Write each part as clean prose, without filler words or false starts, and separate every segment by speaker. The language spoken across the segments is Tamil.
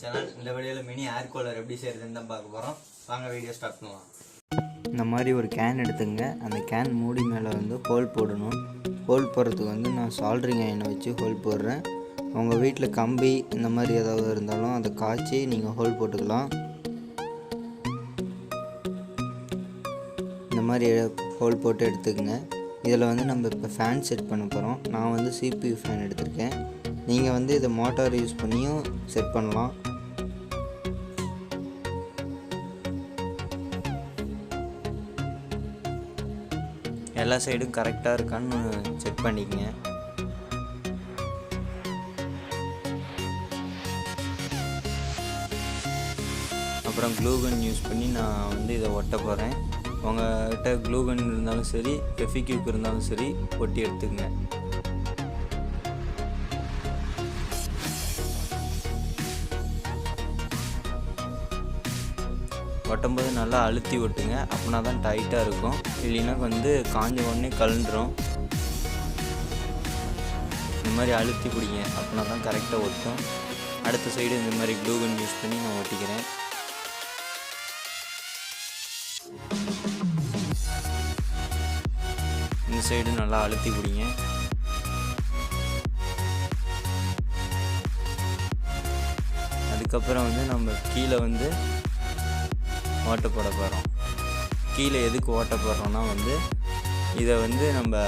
Speaker 1: சேனல். இந்த வீடியோவில் மினி ஏர் கூலர் எப்படி செய்யறதுன்னு தான் பார்க்க போகிறோம். வாங்க வீடியோ ஸ்டார்ட் பண்ணலாம்.
Speaker 2: இந்த மாதிரி ஒரு கேன் எடுத்துங்க. அந்த கேன் மூடி மேலே வந்து ஹோல் போடணும். ஹோல் போடுறதுக்கு வந்து நான் சால்ட்ரிங் அயனை வச்சு ஹோல் போடுறேன். உங்கள் வீட்டில் கம்பி இந்த மாதிரி ஏதாவது இருந்தாலும் அதை காய்ச்சி நீங்கள் ஹோல் போட்டுக்கலாம். இந்த மாதிரி ஹோல் போட்டு எடுத்துக்கங்க. இதில் வந்து நம்ம இப்போ ஃபேன் செட் பண்ண போகிறோம். நான் வந்து CPU ஃபேன் எடுத்திருக்கேன். நீங்கள் வந்து இதை மோட்டார் யூஸ் பண்ணியும் செட் பண்ணலாம். எல்லா சைடும் கரெக்டாக இருக்கான்னு செக் பண்ணிக்கங்க. அப்புறம் க்ளூகன் யூஸ் பண்ணி நான் வந்து இதை ஒட்ட போகிறேன். உங்கள்கிட்ட க்ளூகன் இருந்தாலும் சரி, ஃபெவிக்விக் இருந்தாலும் சரி, ஒட்டி எடுத்துக்கங்க. ஒட்டும்போது நல்லா அழுத்தி ஒட்டுங்க. அப்படின்னா தான் டைட்டாக இருக்கும். இல்லைன்னா வந்து காஞ்ச உடனே கலண்டுரும். இந்த மாதிரி அழுத்தி பிடிங்க. அப்படின்னா தான் கரெக்டாக ஒட்டும். அடுத்த சைடு இந்த மாதிரி க்ளூகன் யூஸ் பண்ணி நான் ஒட்டிக்கிறேன். இந்த சைடு நல்லா அழுத்தி பிடிங்க. அதுக்கப்புறம் வந்து நம்ம கீழே வந்து ஓட்டை போட போகிறோம். கீழே எதுக்கு ஓட்டை போடுறோன்னா வந்து இதை வந்து நம்ம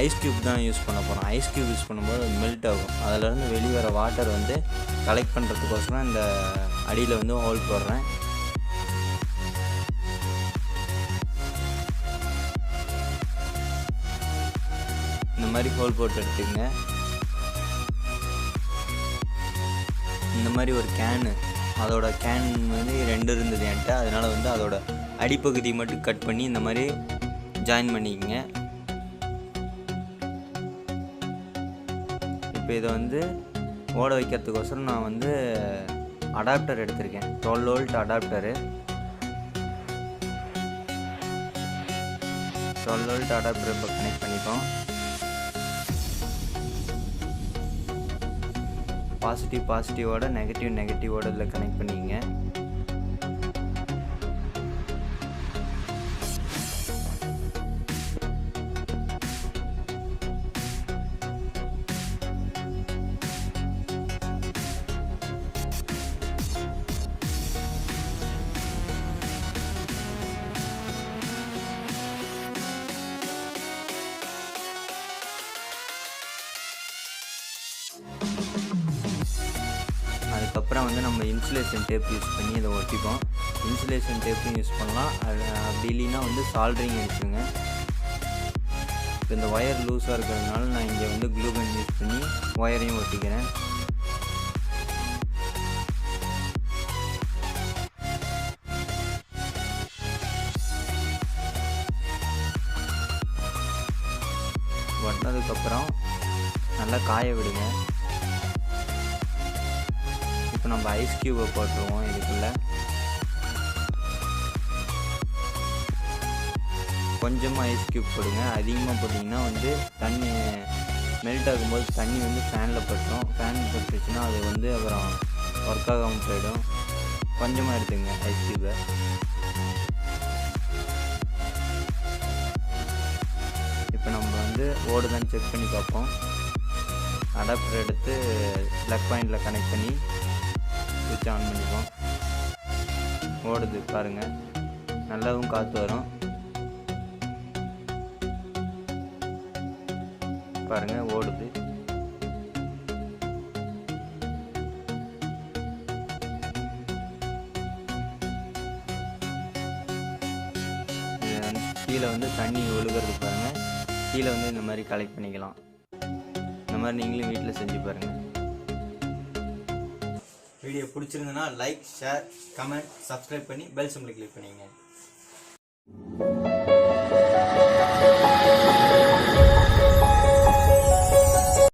Speaker 2: ஐஸ் க்யூப் தான் யூஸ் பண்ண போகிறோம். ஐஸ் க்யூப் யூஸ் பண்ணும்போது அது மெல்ட் ஆகும். அதிலேருந்து வெளியே வர வாட்டர் வந்து கலெக்ட் பண்ணுறதுக்கோசரம் இந்த அடியில் வந்து ஹோல் போடுறேன். இந்த மாதிரி ஹோல் போட்டு எடுத்துக்கங்க. இந்த மாதிரி ஒரு கேனு, அதோட கேன் வந்து 2 இருந்தது என்கிட்ட. அதனால் வந்து அதோட அடிப்பகுதி மட்டும் கட் பண்ணி இந்த மாதிரி ஜாயின் பண்ணிக்கங்க. இப்போ இதை வந்து ஓட வைக்கிறதுக்கோசரம் நான் வந்து அடாப்டர் எடுத்திருக்கேன். 12 வோல்ட் அடாப்டரு. 12 வோல்ட் அடாப்டர் இப்போ கனெக்ட் பண்ணிப்போம். பாசிட்டிவோட நெகட்டிவோட இதில் கனெக்ட் பண்ணிக்கங்க. அதுக்கப்புறம் வந்து நம்ம இன்சுலேஷன் டேப் யூஸ் பண்ணி இதை ஒட்டிப்போம். இன்சுலேஷன் டேப்பும் யூஸ் பண்ணலாம். அப்படி இல்லைன்னா வந்து சால்ட்ரிங் எடுத்துங்க. இப்போ இந்த ஒயர் லூஸாக இருக்கிறதுனால நான் இங்கே வந்து க்ளூகன் யூஸ் பண்ணி ஒயரையும் ஒட்டிக்கிறேன். ஒட்டினதுக்கப்புறம் நல்லா காய விடுங்க. இப்போ நம்ம ஐஸ் க்யூபை போட்டுருவோம். இதுக்குள்ளே கொஞ்சமாக ஐஸ் க்யூப் போடுங்க. அதிகமாக போட்டிங்கன்னா வந்து தண்ணி மெல்ட் ஆகும்போது தண்ணி வந்து ஃபேனில் பட்டுரும். ஃபேனில் பட்டுருச்சுன்னா அது வந்து அப்புறம் ஒர்க் ஆகாமல் போயிடும். கொஞ்சமாக எடுத்துங்க ஐஸ் க்யூபை. இப்போ நம்ம வந்து ஓடுதான்னு செக் பண்ணி பார்ப்போம். அடாப்டர் எடுத்து ப்ளக் பாயிண்டில் கனெக்ட் பண்ணி சுவிட்ச் ஆன் பண்ணிப்போம். ஓடுது பாருங்கள். நல்லாவும் காற்று வரும் பாருங்கள். ஓடுது. கீழே வந்து தண்ணி ஒழுகிறது பாருங்கள். கீழே வந்து இந்த மாதிரி கலெக்ட் பண்ணிக்கலாம். இந்த மாதிரி நீங்களும் வீட்டில் செஞ்சு பாருங்கள்.
Speaker 1: வீடியோ பிடிச்சிருந்ததுன்னா லைக், ஷேர், கமெண்ட், சப்ஸ்கிரைப் பண்ணி பெல் சிம்பலை கிளிக் பண்ணிங்க.